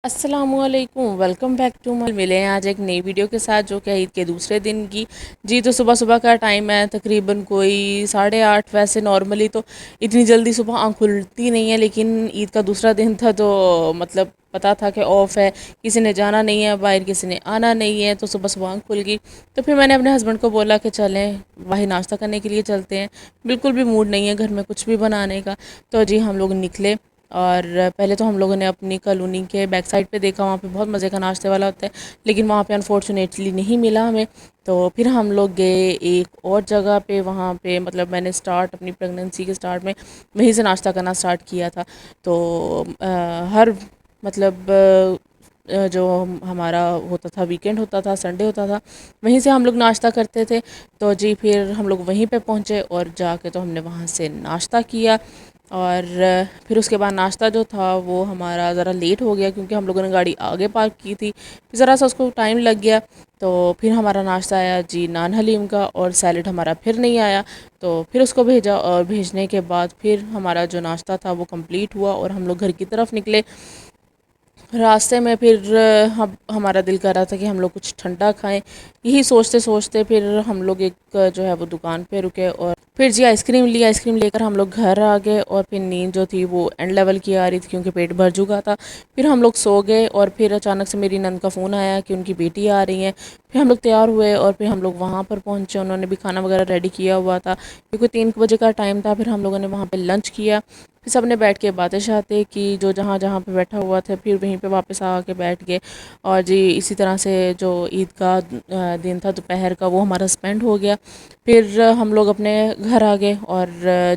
السلام علیکم، welcome back to ملے ہیں آج ایک نئی ویڈیو کے ساتھ جو کہ عید کے دوسرے دن کی جی تو صبح صبح کا ٹائم ہے، تقریباً کوئی 8:30۔ ویسے نارملی تو اتنی جلدی صبح آنکھ کھلتی نہیں ہے، لیکن عید کا دوسرا دن تھا تو مطلب پتہ تھا کہ آف ہے، کسی نے جانا نہیں ہے باہر، کسی نے آنا نہیں ہے، تو صبح صبح آنکھ کھل گئی۔ تو پھر میں نے اپنے ہسبینڈ کو بولا کہ چلیں باہر ناشتہ کرنے کے لیے چلتے ہیں، بالکل بھی موڈ نہیں ہے گھر میں کچھ بھی بنانے کا۔ تو جی ہم لوگ نکلے، اور پہلے تو ہم لوگوں نے اپنی کالونی کے بیک سائڈ پہ دیکھا، وہاں پہ بہت مزے کا ناشتے والا ہوتا ہے، لیکن وہاں پہ انفارچونیٹلی نہیں ملا ہمیں۔ تو پھر ہم لوگ گئے ایک اور جگہ پہ، وہاں پہ مطلب میں نے اپنی پریگننسی کے سٹارٹ میں وہیں سے ناشتہ کرنا سٹارٹ کیا تھا۔ تو ہر مطلب جو ہمارا ہوتا تھا، ویکینڈ ہوتا تھا، سنڈے ہوتا تھا، وہیں سے ہم لوگ ناشتہ کرتے تھے۔ تو جی پھر ہم لوگ وہیں پہ پہنچے، اور جا کے تو ہم نے وہاں سے ناشتہ کیا، اور پھر اس کے بعد ناشتہ جو تھا وہ ہمارا ذرا لیٹ ہو گیا، کیونکہ ہم لوگوں نے گاڑی آگے پارک کی تھی، ذرا سا اس کو ٹائم لگ گیا۔ تو پھر ہمارا ناشتہ آیا جی نان حلیم کا، اور سیلڈ ہمارا پھر نہیں آیا، تو پھر اس کو بھیجا، اور بھیجنے کے بعد پھر ہمارا جو ناشتہ تھا وہ کمپلیٹ ہوا، اور ہم لوگ گھر کی طرف نکلے۔ راستے میں پھر ہمارا دل کر رہا تھا کہ ہم لوگ کچھ ٹھنڈا کھائیں، یہی سوچتے سوچتے پھر ہم لوگ ایک جو ہے وہ دکان پہ رکے، اور پھر جی آئس کریم لی، آئس کریم لے کر ہم لوگ گھر آ گئے، اور پھر نیند جو تھی وہ اینڈ لیول کی آ رہی تھی، کیونکہ پیٹ بھر چکا تھا۔ پھر ہم لوگ سو گئے، اور پھر اچانک سے میری نند کا فون آیا کہ ان کی بیٹی آ رہی ہیں۔ پھر ہم لوگ تیار ہوئے، اور پھر ہم لوگ وہاں پر پہنچے، انہوں نے بھی کھانا وغیرہ ریڈی کیا ہوا تھا، کیونکہ 3 بجے کا ٹائم تھا۔ پھر ہم لوگوں نے وہاں پہ لنچ کیا، پھر سب نے بیٹھ کے باتیں شاتیں کی، جو جہاں جہاں پہ بیٹھا ہوا تھا، پھر وہیں پہ واپس آ کے بیٹھ گئے۔ اور جی اسی طرح سے جو عید کا دن تھا دوپہر کا، وہ ہمارا اسپینڈ ہو گیا۔ پھر ہم لوگ اپنے گھر آ گئے، اور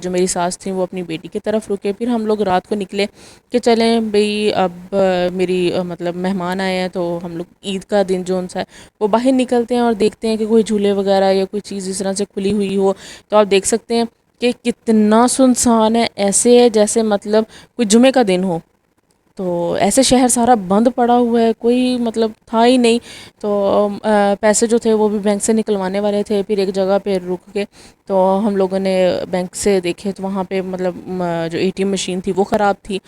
جو میری ساس تھیں وہ اپنی بیٹی کی طرف رکے۔ پھر ہم لوگ رات کو نکلے کہ چلیں بھئی اب میری مطلب مہمان آئے ہیں، تو ہم لوگ عید کا دن جو سا ہے وہ باہر نکلتے ہیں، اور دیکھتے ہیں کہ کوئی جھولے وغیرہ یا کوئی چیز اس طرح سے کھلی ہوئی ہو۔ تو آپ دیکھ سکتے ہیں کہ کتنا سنسان ہے، ایسے ہے جیسے مطلب کوئی جمعے کا دن ہو۔ تو ایسے شہر سارا بند پڑا ہوا ہے، کوئی مطلب تھا ہی نہیں۔ تو پیسے جو تھے وہ بھی بینک سے نکلوانے والے تھے، پھر ایک جگہ پہ رک کے تو ہم لوگوں نے بینک سے دیکھے، تو وہاں پہ مطلب جو ATM مشین تھی وہ خراب تھی۔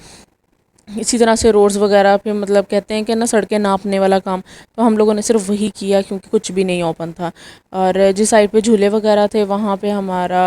اسی طرح سے روڈز وغیرہ پہ مطلب کہتے ہیں کہ نا سڑکیں ناپنے والا کام، تو ہم لوگوں نے صرف وہی کیا، کیونکہ کچھ بھی نہیں اوپن تھا۔ اور جس سائڈ پہ جھولے وغیرہ تھے وہاں پہ ہمارا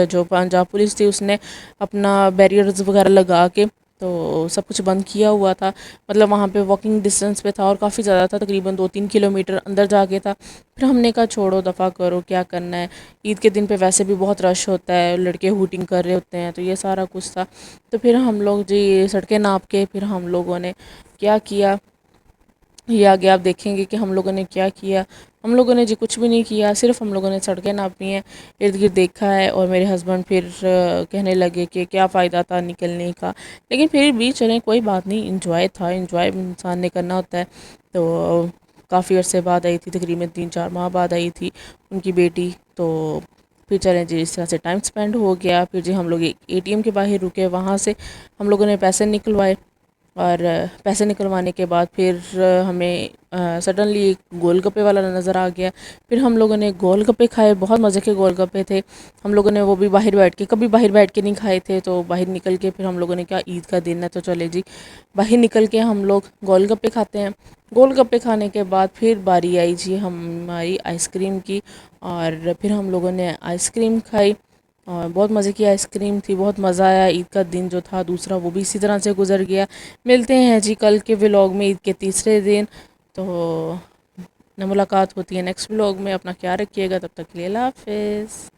جو پنجاب پولیس تھی اس نے اپنا بیریئرز وغیرہ لگا کے تو سب کچھ بند کیا ہوا تھا، مطلب وہاں پہ واکنگ ڈسٹینس پہ تھا، اور کافی زیادہ تھا، تقریباً 2-3 کلومیٹر اندر جا کے تھا۔ پھر ہم نے کہا چھوڑو دفع کرو، کیا کرنا ہے، عید کے دن پہ ویسے بھی بہت رش ہوتا ہے، لڑکے ہوٹنگ کر رہے ہوتے ہیں، تو یہ سارا کچھ تھا۔ تو پھر ہم لوگ جی سڑکیں ناپ کے پھر ہم لوگوں نے کیا کیا، یہ آگے آپ دیکھیں گے کہ ہم لوگوں نے کیا کیا۔ ہم لوگوں نے جی کچھ بھی نہیں کیا، صرف ہم لوگوں نے سڑکیں ناپی ہیں، ارد گرد دیکھا ہے، اور میرے ہسبینڈ پھر کہنے لگے کہ کیا فائدہ تھا نکلنے کا، لیکن پھر بھی چلیں کوئی بات نہیں، انجوائے تھا، انجوائے انسان نے کرنا ہوتا ہے۔ تو کافی عرصے بعد آئی تھی، تقریباً 3-4 ماہ بعد آئی تھی ان کی بیٹی، تو پھر چلیں جی اس طرح سے ٹائم سپینڈ ہو گیا۔ پھر جی ہم لوگ ایک ATM کے باہر رکے، وہاں سے ہم لوگوں نے پیسے نکلوائے، اور پیسے نکلوانے کے بعد پھر ہمیں سڈنلی ایک گول گپے والا نظر آ گیا۔ پھر ہم لوگوں نے گول گپے کھائے، بہت مزے کے گول گپے تھے، ہم لوگوں نے وہ بھی باہر بیٹھ کے، کبھی باہر بیٹھ کے نہیں کھائے تھے، تو باہر نکل کے پھر ہم لوگوں نے کہا عید کا دن ہے تو چلے جی باہر نکل کے ہم لوگ گول گپے کھاتے ہیں۔ گول گپے کھانے کے بعد پھر باری آئی جی ہماری آئس کریم کی، اور پھر ہم لوگوں نے آئس کریم کھائی، اور بہت مزے کی آئس کریم تھی، بہت مزہ آیا۔ عید کا دن جو تھا دوسرا وہ بھی اسی طرح سے گزر گیا۔ ملتے ہیں جی کل کے ولاگ میں، عید کے تیسرے دن، تو ملاقات ہوتی ہے نیکسٹ ولاگ میں۔ اپنا خیال رکھیے گا، تب تک کے لیے اللہ حافظ۔